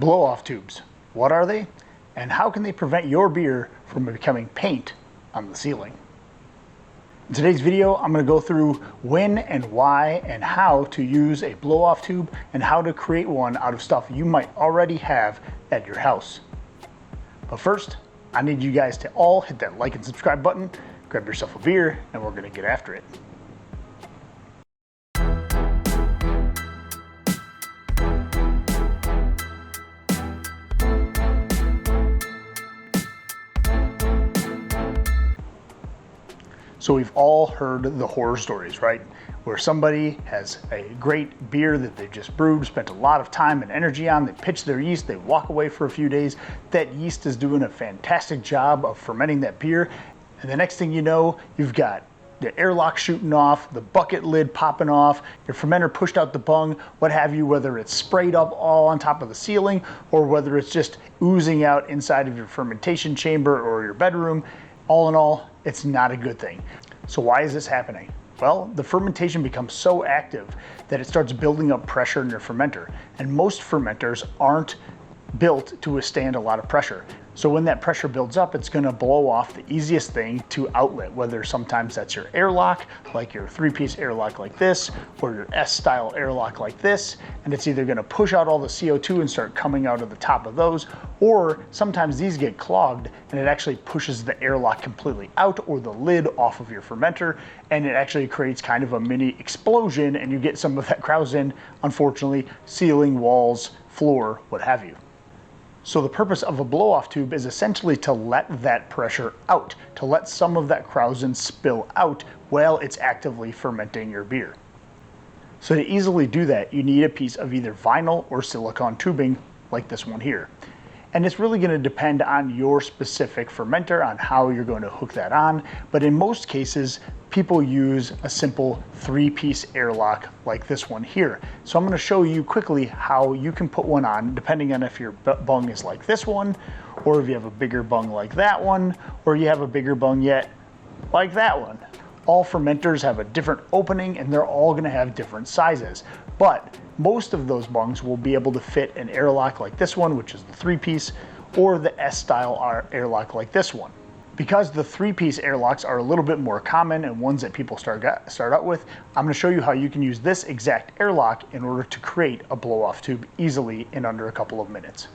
Blow-off tubes. What are they? And how can they prevent your beer from becoming paint on the ceiling? In today's video, I'm going to go through when and why and how to use a blow-off tube and how to create one out of stuff you might already have at your house. But first, I need you guys to all hit that like and subscribe button, grab yourself a beer, and we're going to get after it. So we've all heard the horror stories, right? Where somebody has a great beer that they've just brewed, spent a lot of time and energy on, they pitch their yeast, they walk away for a few days, that yeast is doing a fantastic job of fermenting that beer, and the next thing you know, you've got the airlock shooting off, the bucket lid popping off, your fermenter pushed out the bung, what have you, whether it's sprayed up all on top of the ceiling or whether it's just oozing out inside of your fermentation chamber or your bedroom. All in all, it's not a good thing. So why is this happening? Well, the fermentation becomes so active that it starts building up pressure in your fermenter. And most fermenters aren't built to withstand a lot of pressure. So when that pressure builds up, it's gonna blow off the easiest thing to outlet, whether sometimes that's your airlock, like your 3-piece airlock like this, or your S-style airlock like this, and it's either gonna push out all the CO2 and start coming out of the top of those, or sometimes these get clogged and it actually pushes the airlock completely out or the lid off of your fermenter, and it actually creates kind of a mini explosion and you get some of that krausen, unfortunately, ceiling, walls, floor, what have you. So the purpose of a blow-off tube is essentially to let that pressure out, to let some of that krausen spill out while it's actively fermenting your beer. So to easily do that, you need a piece of either vinyl or silicone tubing like this one here. And it's really going to depend on your specific fermenter, on how you're going to hook that on. But in most cases, people use a simple 3-piece airlock like this one here. So I'm going to show you quickly how you can put one on, depending on if your bung is like this one, or if you have a bigger bung like that one, or you have a bigger bung yet like that one. All fermenters have a different opening and they're all going to have different sizes. But most of those bungs will be able to fit an airlock like this one, which is the 3-piece, or the S-style airlock like this one. Because the 3-piece airlocks are a little bit more common and ones that people start out with, I'm going to show you how you can use this exact airlock in order to create a blow-off tube easily in under a couple of minutes.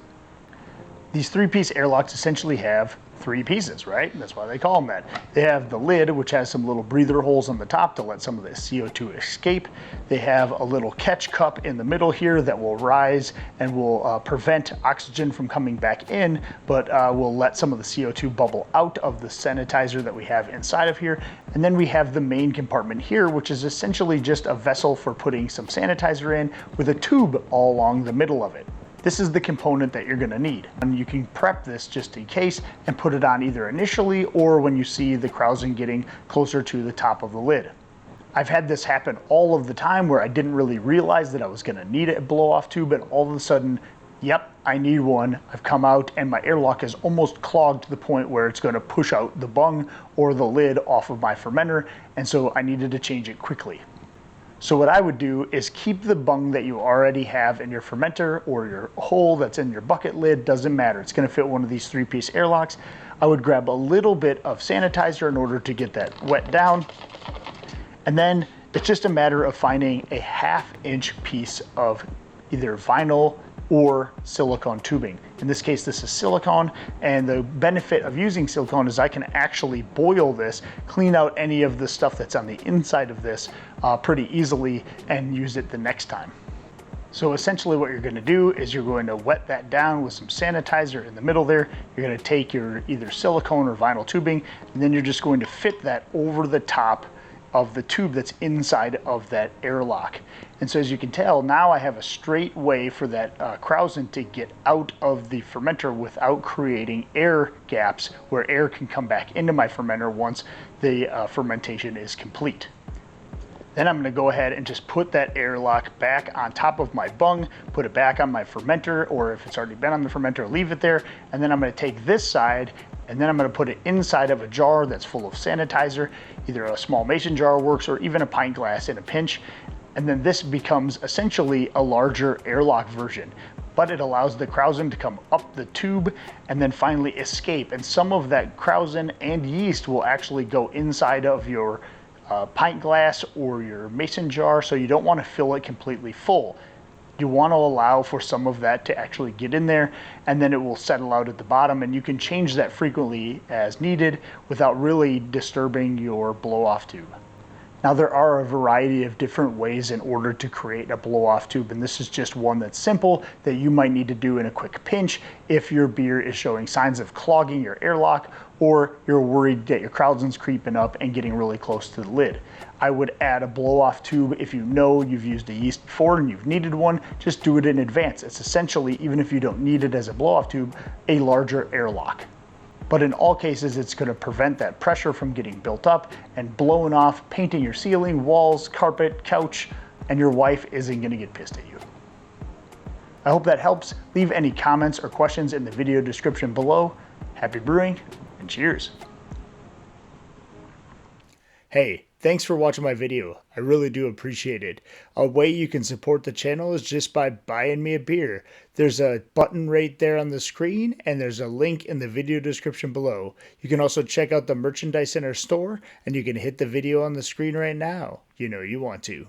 These 3-piece airlocks essentially have 3 pieces, right? That's why they call them that. They have the lid, which has some little breather holes on the top to let some of the CO2 escape. They have a little catch cup in the middle here that will rise and will prevent oxygen from coming back in, but will let some of the CO2 bubble out of the sanitizer that we have inside of here. And then we have the main compartment here, which is essentially just a vessel for putting some sanitizer in with a tube all along the middle of it. This is the component that you're going to need. And you can prep this just in case and put it on either initially or when you see the krausen getting closer to the top of the lid. I've had this happen all of the time where I didn't really realize that I was going to need a blow-off tube, and all of a sudden, yep, I need one. I've come out and my airlock is almost clogged to the point where it's going to push out the bung or the lid off of my fermenter, and so I needed to change it quickly. So what I would do is keep the bung that you already have in your fermenter or your hole that's in your bucket lid, doesn't matter. It's gonna fit one of these 3-piece airlocks. I would grab a little bit of sanitizer in order to get that wet down. And then it's just a matter of finding a 1/2-inch piece of either vinyl or silicone tubing. In this case, this is silicone, and the benefit of using silicone is I can actually boil this, clean out any of the stuff that's on the inside of this pretty easily, and use it the next time. So essentially what you're gonna do is you're going to wet that down with some sanitizer in the middle there. You're gonna take your either silicone or vinyl tubing, and then you're just going to fit that over the top of the tube that's inside of that airlock. And so as you can tell, now I have a straight way for that krausen to get out of the fermenter without creating air gaps where air can come back into my fermenter once the fermentation is complete. Then I'm gonna go ahead and just put that airlock back on top of my bung, put it back on my fermenter, or if it's already been on the fermenter, leave it there. And then I'm gonna take this side and then I'm gonna put it inside of a jar that's full of sanitizer. Either a small mason jar works or even a pint glass in a pinch. And then this becomes essentially a larger airlock version. but it allows the krausen to come up the tube and then finally escape. And some of that krausen and yeast will actually go inside of your pint glass or your mason jar, so you don't want to fill it completely full. You want to allow for some of that to actually get in there, and then it will settle out at the bottom, and you can change that frequently as needed without really disturbing your blow-off tube. Now there are a variety of different ways in order to create a blow-off tube, and this is just one that's simple that you might need to do in a quick pinch if your beer is showing signs of clogging your airlock, or you're worried that your krausen's creeping up and getting really close to the lid. I would add a blow-off tube if you know you've used a yeast before and you've needed one. Just do it in advance. It's essentially, even if you don't need it as a blow-off tube, a larger airlock. But in all cases, it's going to prevent that pressure from getting built up and blowing off, painting your ceiling, walls, carpet, couch, and your wife isn't going to get pissed at you. I hope that helps. Leave any comments or questions in the video description below. Happy brewing and cheers. Hey, thanks for watching my video. I really do appreciate it. A way you can support the channel is just by buying me a beer. There's a button right there on the screen, and there's a link in the video description below. You can also check out the merchandise in our store, and you can hit the video on the screen right now. You know you want to.